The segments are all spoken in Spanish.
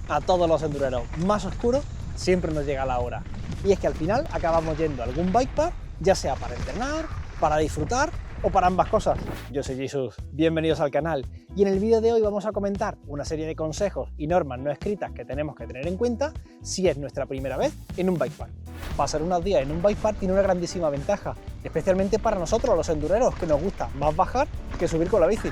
A todos los endureros más oscuros siempre nos llega la hora. Y es que al final acabamos yendo a algún bike park, ya sea para entrenar, para disfrutar o para ambas cosas. Yo soy Jesús, bienvenidos al canal. Y en el vídeo de hoy vamos a comentar una serie de consejos y normas no escritas que tenemos que tener en cuenta si es nuestra primera vez en un bike park. Pasar unos días en un bike park tiene una grandísima ventaja, especialmente para nosotros los endureros, que nos gusta más bajar que subir con la bici.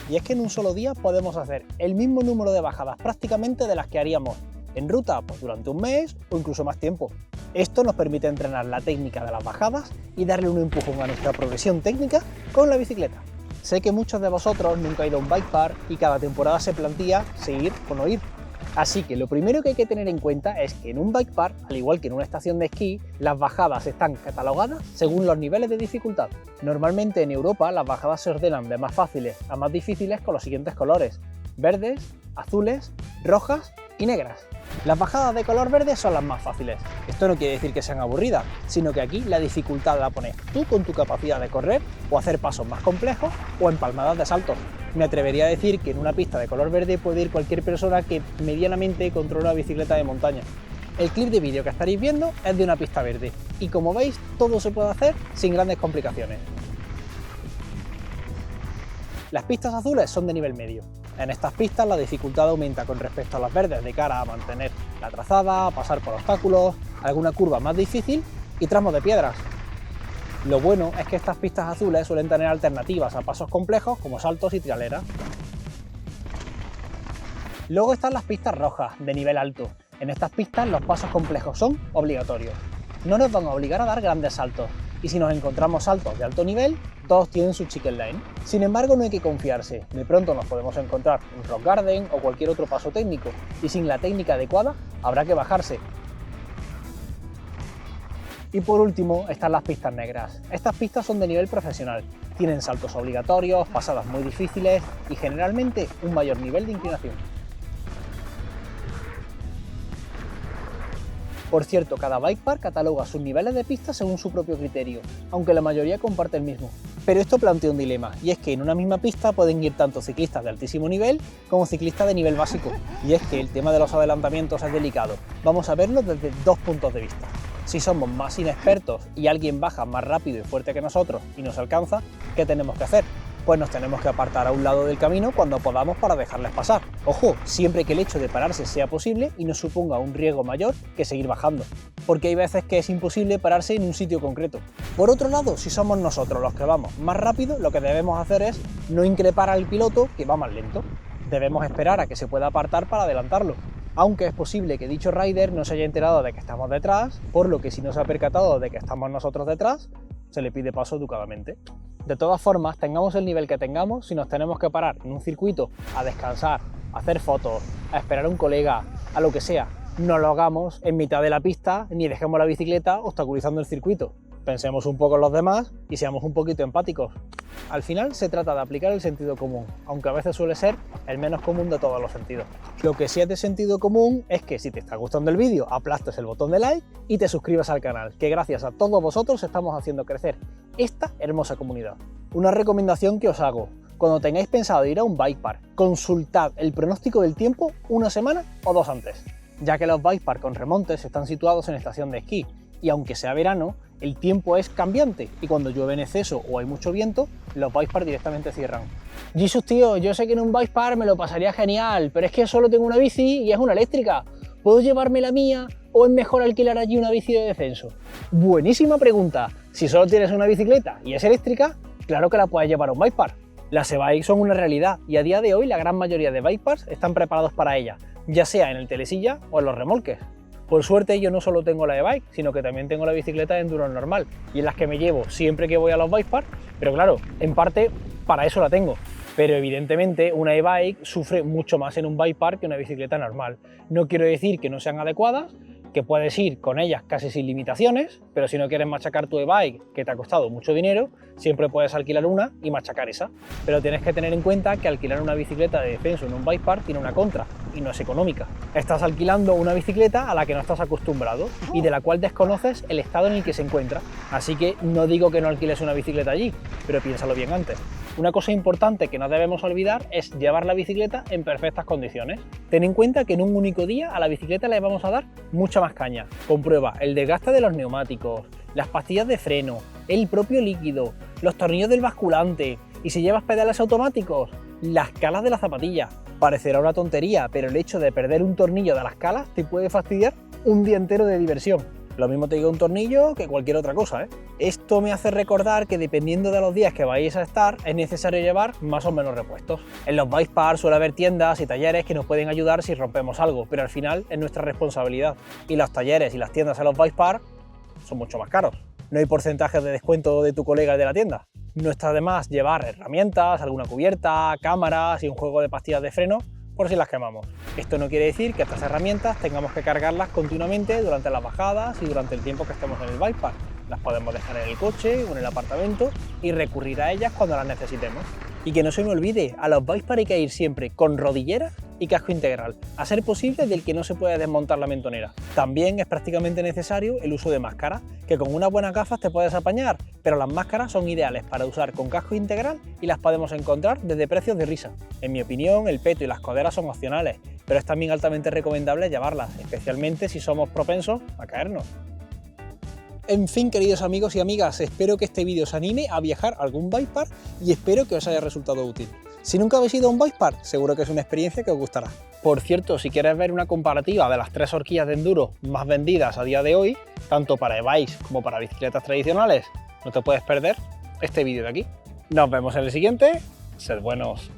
Y es que en un solo día podemos hacer el mismo número de bajadas prácticamente de las que haríamos en ruta pues durante un mes o incluso más tiempo. Esto nos permite entrenar la técnica de las bajadas y darle un empujón a nuestra progresión técnica con la bicicleta. Sé que muchos de vosotros nunca han ido a un bike park y cada temporada se plantea si ir o no ir. Así que lo primero que hay que tener en cuenta es que en un bike park, al igual que en una estación de esquí, las bajadas están catalogadas según los niveles de dificultad. Normalmente en Europa las bajadas se ordenan de más fáciles a más difíciles con los siguientes colores: verdes, azules, rojas y negras. Las bajadas de color verde son las más fáciles. Esto no quiere decir que sean aburridas, sino que aquí la dificultad la pones tú con tu capacidad de correr o hacer pasos más complejos o empalmadas de saltos. Me atrevería a decir que en una pista de color verde puede ir cualquier persona que medianamente controla una bicicleta de montaña. El clip de vídeo que estaréis viendo es de una pista verde y como veis todo se puede hacer sin grandes complicaciones. Las pistas azules son de nivel medio. En estas pistas la dificultad aumenta con respecto a las verdes de cara a mantener la trazada, pasar por obstáculos, alguna curva más difícil y tramos de piedras. Lo bueno es que estas pistas azules suelen tener alternativas a pasos complejos como saltos y trialeras. Luego están las pistas rojas de nivel alto. En estas pistas los pasos complejos son obligatorios. No nos van a obligar a dar grandes saltos y si nos encontramos saltos de alto nivel, todos tienen su chicken line. Sin embargo, no hay que confiarse. De pronto nos podemos encontrar un rock garden o cualquier otro paso técnico y sin la técnica adecuada habrá que bajarse. Y por último están las pistas negras. Estas pistas son de nivel profesional. Tienen saltos obligatorios, pasadas muy difíciles y generalmente un mayor nivel de inclinación. Por cierto, cada bike park cataloga sus niveles de pista según su propio criterio, aunque la mayoría comparte el mismo. Pero esto plantea un dilema, y es que en una misma pista pueden ir tanto ciclistas de altísimo nivel como ciclistas de nivel básico. Y es que el tema de los adelantamientos es delicado. Vamos a verlo desde dos puntos de vista. Si somos más inexpertos y alguien baja más rápido y fuerte que nosotros y nos alcanza, ¿qué tenemos que hacer? Pues nos tenemos que apartar a un lado del camino cuando podamos para dejarles pasar. Ojo, siempre que el hecho de pararse sea posible y no suponga un riesgo mayor que seguir bajando, porque hay veces que es imposible pararse en un sitio concreto. Por otro lado, si somos nosotros los que vamos más rápido, lo que debemos hacer es no increpar al piloto que va más lento. Debemos esperar a que se pueda apartar para adelantarlo, aunque es posible que dicho rider no se haya enterado de que estamos detrás, por lo que si no se ha percatado de que estamos nosotros detrás, se le pide paso educadamente. De todas formas, tengamos el nivel que tengamos, si nos tenemos que parar en un circuito a descansar, a hacer fotos, a esperar a un colega, a lo que sea, no lo hagamos en mitad de la pista ni dejemos la bicicleta obstaculizando el circuito. Pensemos un poco en los demás y seamos un poquito empáticos. Al final se trata de aplicar el sentido común, aunque a veces suele ser el menos común de todos los sentidos. Lo que sí es de sentido común es que si te está gustando el vídeo, aplastes el botón de like y te suscribas al canal, que gracias a todos vosotros estamos haciendo crecer esta hermosa comunidad. Una recomendación que os hago: cuando tengáis pensado ir a un bike park, consultad el pronóstico del tiempo una semana o dos antes, ya que los bike park con remontes están situados en estación de esquí y aunque sea verano, el tiempo es cambiante y cuando llueve en exceso o hay mucho viento, los bike park directamente cierran. Jesús, tío, yo sé que en un bike park me lo pasaría genial, pero es que solo tengo una bici y es una eléctrica. ¿Puedo llevarme la mía o es mejor alquilar allí una bici de descenso? Buenísima pregunta. Si solo tienes una bicicleta y es eléctrica, claro que la puedes llevar a un bike park. Las e-bikes son una realidad y a día de hoy la gran mayoría de bike parks están preparados para ellas, ya sea en el telesilla o en los remolques. Por suerte yo no solo tengo la e-bike, sino que también tengo la bicicleta de enduro normal y en las que me llevo siempre que voy a los bike parks, pero claro, en parte para eso la tengo. Pero evidentemente una e-bike sufre mucho más en un bike park que una bicicleta normal. No quiero decir que no sean adecuadas, que puedes ir con ellas casi sin limitaciones, pero si no quieres machacar tu e-bike, que te ha costado mucho dinero, siempre puedes alquilar una y machacar esa. Pero tienes que tener en cuenta que alquilar una bicicleta de descenso en un bike park tiene una contra, y no es económica. Estás alquilando una bicicleta a la que no estás acostumbrado y de la cual desconoces el estado en el que se encuentra. Así que no digo que no alquiles una bicicleta allí, pero piénsalo bien antes. Una cosa importante que no debemos olvidar es llevar la bicicleta en perfectas condiciones. Ten en cuenta que en un único día a la bicicleta le vamos a dar mucha más caña. Comprueba el desgaste de los neumáticos, las pastillas de freno, el propio líquido, los tornillos del basculante y si llevas pedales automáticos, las calas de la zapatilla. Parecerá una tontería, pero el hecho de perder un tornillo de las calas te puede fastidiar un día entero de diversión. Lo mismo te digo un tornillo que cualquier otra cosa, ¿eh? Esto me hace recordar que dependiendo de los días que vais a estar, es necesario llevar más o menos repuestos. En los bike parks suele haber tiendas y talleres que nos pueden ayudar si rompemos algo, pero al final es nuestra responsabilidad. Y los talleres y las tiendas en los bike parks son mucho más caros. No hay porcentajes de descuento de tu colega de la tienda. No está de más llevar herramientas, alguna cubierta, cámaras y un juego de pastillas de freno por si las quemamos. Esto no quiere decir que estas herramientas tengamos que cargarlas continuamente durante las bajadas y durante el tiempo que estemos en el bike park. Las podemos dejar en el coche o en el apartamento y recurrir a ellas cuando las necesitemos. Y que no se me olvide, a los bike park hay que ir siempre con rodillera y casco integral, a ser posible del que no se puede desmontar la mentonera. También es prácticamente necesario el uso de máscaras, que con unas buenas gafas te puedes apañar, pero las máscaras son ideales para usar con casco integral y las podemos encontrar desde precios de risa. En mi opinión, el peto y las coderas son opcionales, pero es también altamente recomendable llevarlas, especialmente si somos propensos a caernos. En fin, queridos amigos y amigas, espero que este vídeo os anime a viajar a algún bike park y espero que os haya resultado útil. Si nunca habéis ido a un bike park, seguro que es una experiencia que os gustará. Por cierto, si quieres ver una comparativa de las 3 horquillas de enduro más vendidas a día de hoy, tanto para e-bikes como para bicicletas tradicionales, no te puedes perder este vídeo de aquí. Nos vemos en el siguiente, sed buenos.